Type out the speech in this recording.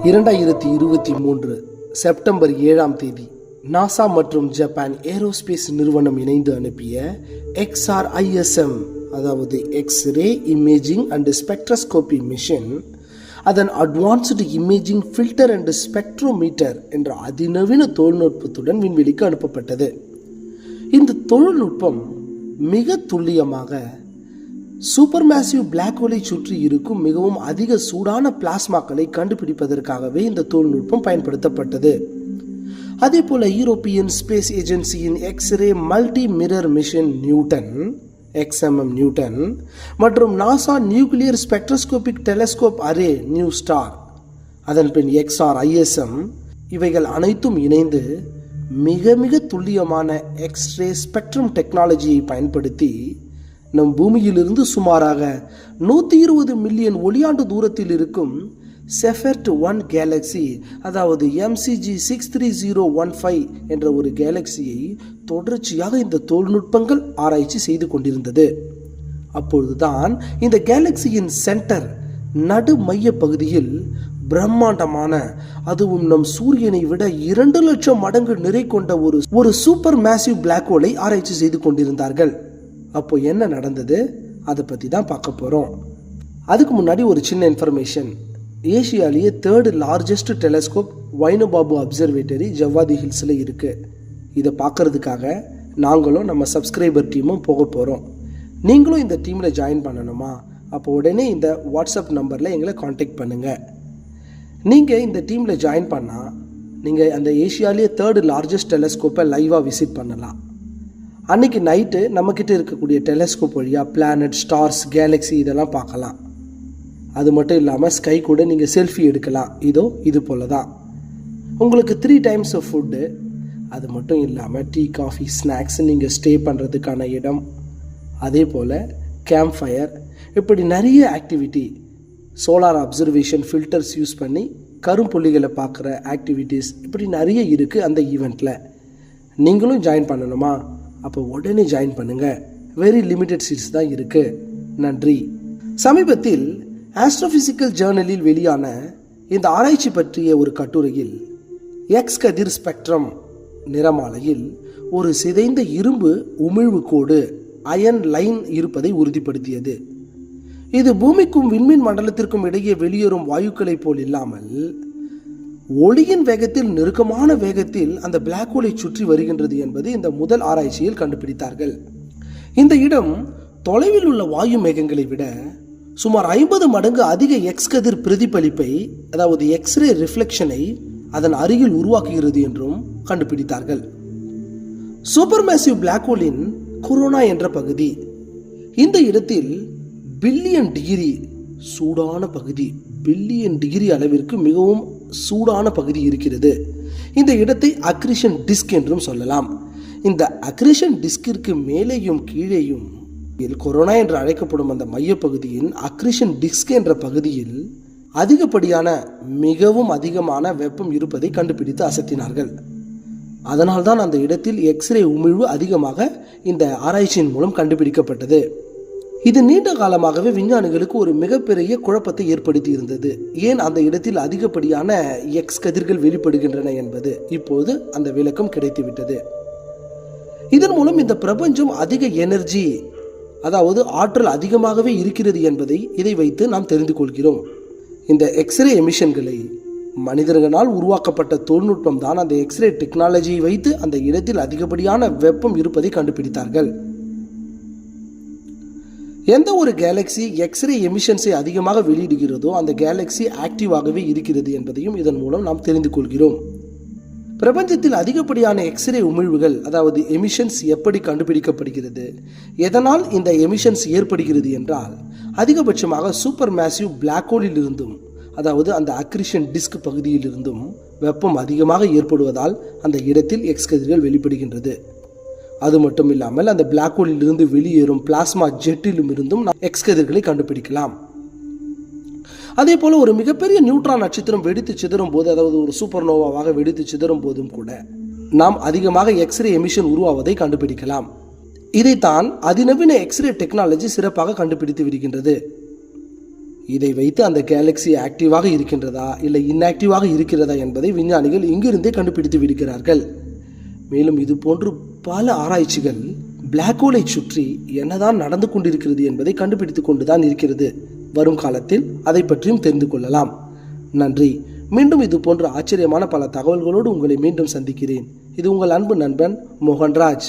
2023 September 7ஆம் தேதி NASA மற்றும் ஜப்பான் ஏரோஸ்பேஸ் நிறுவனம் இணைந்து அனுப்பிய XRISM அதாவது X ray imaging and spectroscopy mission அதன் advanced imaging filter and spectrometer என்ற அதிநவீன தொழில்நுட்பத்துடன் விண்வெளிக்கு அனுப்பப்பட்டது. இந்த தொழில்நுட்பம் மிக துல்லியமாக சூப்பர் மேசிவ் பிளாக் ஹோலை சுற்றி இருக்கும் மிகவும் அதிக சூடான பிளாஸ்மாக்களை கண்டுபிடிப்பதற்காகவே இந்த தொழில்நுட்பம் பயன்படுத்தப்பட்டது. அதே போல யூரோப்பியன் ஸ்பேஸ் ஏஜென்சியின் X ray multi mirror mission Newton XMM Newton மற்றும் NASA nuclear spectroscopic telescope array NuSTAR அதன் பின் XRISM இவைகள் அனைத்தும் இணைந்து மிக மிக துல்லியமான எக்ஸ்ரே ஸ்பெக்ட்ரம் டெக்னாலஜியை பயன்படுத்தி நம் பூமியிலிருந்து சுமாராக 120 மில்லியன் ஒளியாண்டு தூரத்தில் இருக்கும் செஃபெர்ட் 1 கேலக்சி அதாவது MCG 63015 என்ற ஒரு கேலக்சியை தொடர்ச்சியாக இந்த தொழில்நுட்பங்கள் ஆராய்ச்சி செய்து கொண்டிருந்தது. அப்பொழுதுதான் இந்த கேலக்சியின் சென்டர் நடு மைய பகுதியில் பிரம்மாண்டமான அதுவும் நம் சூரியனை விட 2 லட்சம் மடங்கு நிறை கொண்ட ஒரு சூப்பர் மேசிவ் பிளாக் ஹோலை ஆராய்ச்சி செய்து கொண்டிருந்தார்கள். அப்போ என்ன நடந்தது அதை பற்றி தான் பார்க்க போகிறோம். அதுக்கு முன்னாடி ஒரு சின்ன இன்ஃபர்மேஷன். ஏஷியாலேயே 3rd largest telescope Vainu Bappu observatory Javadi ஹில்ஸில் இருக்குது. இதை பார்க்கறதுக்காக நாங்களும் நம்ம சப்ஸ்கிரைபர் டீமும் போக போகிறோம். நீங்களும் இந்த டீமில் ஜாயின் பண்ணணுமா? அப்போ உடனே இந்த வாட்ஸ்அப் நம்பரில் எங்களை காண்டாக்ட் பண்ணுங்கள். நீங்கள் இந்த டீமில் ஜாயின் பண்ணால் நீங்கள் அந்த ஏஷியாலேயே 3rd லார்ஜஸ்ட் டெலஸ்கோப்பை லைவாக விசிட் பண்ணலாம். அன்றைக்கி நைட்டு நம்மக்கிட்ட இருக்கக்கூடிய டெலஸ்கோப் வழியாக பிளானட், ஸ்டார்ஸ், கேலக்ஸி இதெல்லாம் பார்க்கலாம். அது மட்டும் இல்லாமல் ஸ்கை கூட நீங்கள் செல்ஃபி எடுக்கலாம். இது போல தான் உங்களுக்கு 3 டைம்ஸ் ஆஃப் ஃபுட்டு. அது மட்டும் இல்லாமல் டீ, காஃபி, ஸ்நாக்ஸ், நீங்கள் ஸ்டே பண்ணுறதுக்கான இடம், அதே போல் கேம்ப் ஃபயர், இப்படி நிறைய activity, solar observation filters use பண்ணி கரும்புள்ளிகளை பார்க்குற ஆக்டிவிட்டீஸ், இப்படி நிறைய இருக்குது அந்த ஈவெண்ட்டில். நீங்களும் ஜாயின் பண்ணணுமா? அப்போ உடனே ஜாயின் பண்ணுங்கள். வெரி லிமிட்டட் சீட்ஸ் தான் இருக்குது. நன்றி. சமீபத்தில் ஆஸ்ட்ரோஃபிசிக்கல் ஜேர்னலில் வெளியான இந்த ஆராய்ச்சி பற்றிய ஒரு கட்டுரையில் எக்ஸ் கதிர் ஸ்பெக்ட்ரம் நிறமாலையில் ஒரு சிதைந்த இரும்பு உமிழ்வு கோடு அயன் லைன் இருப்பதை உறுதிப்படுத்தியது. இது பூமிக்கும் விண்மீன் மண்டலத்திற்கும் இடையே வெளியேறும் வாயுக்களை போல் இல்லாமல் ஒளியின் வேகத்தில் நெருக்கமான வேகத்தில் அந்த பிளாக் ஹோலை சுற்றி வருகின்றது என்பது இந்த முதல் ஆராய்ச்சியில் கண்டுபிடித்தார்கள். இந்த இடம் தொலைவில் உள்ள வாயு மேகங்களை விட சுமார் 50 மடங்கு அதிக எக்ஸ் கதிர் பிரதிபலிப்பை அதாவது எக்ஸ்ரே ரிஃப்ளெக்ஷனை அதன் அருகில் உருவாக்குகிறது என்றும் கண்டுபிடித்தார்கள். சூப்பர் மேசிவ் பிளாக் ஹோலின் கொரோனா என்ற பகுதி, இந்த இடத்தில் பில்லியன் டிகிரி சூடான பகுதி, பில்லியன் டிகிரி அளவிற்கு மிகவும் சூடான பகுதி இருக்கிறது. இந்த இடத்தை அக்ரிஷன் டிஸ்க் என்றும் சொல்லலாம். இந்த அக்ரிஷன் டிஸ்கிற்கு மேலேயும் கீழேயும் கொரோனா என்று அழைக்கப்படும் அந்த மையப்பகுதியின் அக்ரிஷன் டிஸ்க் என்ற பகுதியில் அதிகப்படியான மிகவும் அதிகமான வெப்பம் இருப்பதை கண்டுபிடித்து அசத்தினார்கள். அதனால்தான் அந்த இடத்தில் எக்ஸ்ரே உமிழ்வு அதிகமாக இந்த ஆராய்ச்சியின் மூலம் கண்டுபிடிக்கப்பட்டது. இது நீண்ட காலமாகவே விஞ்ஞானிகளுக்கு ஒரு மிகப்பெரிய குழப்பத்தை ஏற்படுத்தி இருந்தது. ஏன் அந்த இடத்தில் அதிகப்படியான எக்ஸ் கதிர்கள் வெளிப்படுகின்றன என்பது இப்போது அந்த விளக்கம் கிடைத்துவிட்டது. இதன் மூலம் இந்த பிரபஞ்சம் அதிக எனர்ஜி அதாவது ஆற்றல் அதிகமாகவே இருக்கிறது என்பதை இதை வைத்து நாம் தெரிந்து கொள்கிறோம். இந்த எக்ஸ்ரே எமிஷன்களை மனிதர்களால் உருவாக்கப்பட்ட தொழில்நுட்பம் தான் அந்த எக்ஸ்ரே டெக்னாலஜியை வைத்து அந்த இடத்தில் அதிகப்படியான வெப்பம் இருப்பதை கண்டுபிடித்தார்கள். எந்த ஒரு கேலக்ஸி எக்ஸ்ரே எமிஷன்ஸை அதிகமாக வெளியிடுகிறதோ அந்த கேலக்ஸி ஆக்டிவாகவே இருக்கிறது என்பதையும் இதன் மூலம் நாம் தெரிந்து கொள்கிறோம். பிரபஞ்சத்தில் அதிகப்படியான எக்ஸ்ரே உமிழ்வுகள் அதாவது எமிஷன்ஸ் எப்படி கண்டுபிடிக்கப்படுகிறது, எதனால் இந்த எமிஷன்ஸ் ஏற்படுகிறது என்றால் அதிகபட்சமாக சூப்பர் மேசிவ் பிளாக் ஹோலில் இருந்தும் அதாவது அந்த அக்ரிஷன் டிஸ்க் பகுதியில் இருந்தும் வெப்பம் அதிகமாக ஏற்படுவதால் அந்த இடத்தில் எக்ஸ் கதிர்கள் வெளிப்படுகின்றது. அது மட்டும் இல்லாமல் அந்த பிளாக் ஹோலில் இருந்து வெளியேறும் பிளாஸ்மா ஜெட்டிலும் இருந்தும் நாம் எக்ஸ் கதிர்களை கண்டுபிடிக்கலாம். அதே போல ஒரு மிகப்பெரிய நியூட்ரான் நட்சத்திரம் வெடித்து சிதறும் போது அதாவது ஒரு சூப்பர் நோவாவாக வெடித்து சிதறும் போதும் கூட நாம் அதிகமாக எக்ஸ்ரே எமிஷன் உருவாவதை கண்டுபிடிக்கலாம். இதைத்தான் அதிநவீன எக்ஸ்ரே டெக்னாலஜி சிறப்பாக கண்டுபிடித்து விடுகின்றது. இதை வைத்து அந்த கேலக்சி ஆக்டிவாக இருக்கின்றதா இல்லை இன்ஆக்டிவாக இருக்கிறதா என்பதை விஞ்ஞானிகள் இங்கிருந்தே கண்டுபிடித்து விடுகிறார்கள். மேலும் இது போன்று பல ஆராய்ச்சிகள் பிளாக் ஹோலை சுற்றி என்னதான் நடந்து கொண்டிருக்கிறது என்பதை கண்டுபிடித்து கொண்டுதான் இருக்கிறது. வரும் காலத்தில் அதை பற்றியும் தெரிந்து கொள்ளலாம். நன்றி. மீண்டும் இது போன்ற ஆச்சரியமான பல தகவல்களோடு உங்களை மீண்டும் சந்திக்கிறேன். இது உங்கள் அன்பு நண்பன் மோகன்ராஜ்.